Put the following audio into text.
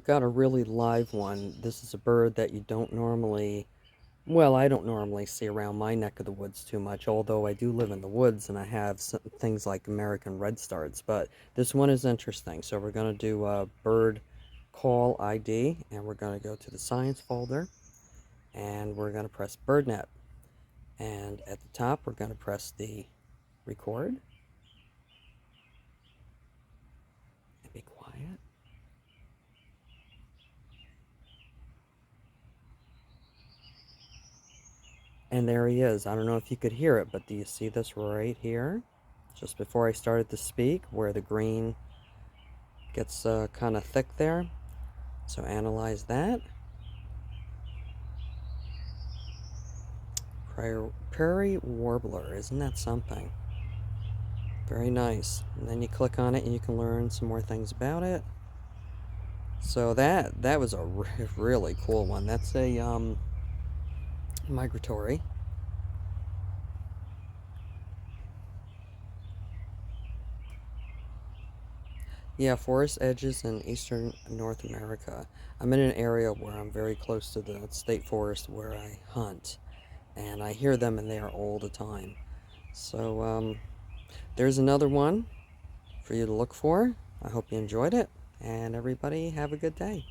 got a really live one. This is a bird that you don't normally, well, I don't normally see around my neck of the woods too much, although I do live in the woods and I have things like American redstarts, but this one is interesting. So we're going to do a bird call ID, and we're going to go to the science folder, and we're going to press BirdNet. And at the top, we're going to press the record and be quiet. And there he is. I don't know if you could hear it, but do you see this right here? Just before I started to speak, where the green gets kind of thick there. So analyze that. Prairie warbler, isn't that something? Very nice. And then you click on it and you can learn some more things about it. So that was a really cool one. That's a migratory. Yeah, forest edges in eastern North America. I'm in an area where I'm very close to the state forest where I hunt, and I hear them and they are all the time. So there's another one for you to look for. I hope you enjoyed it, and everybody have a good day.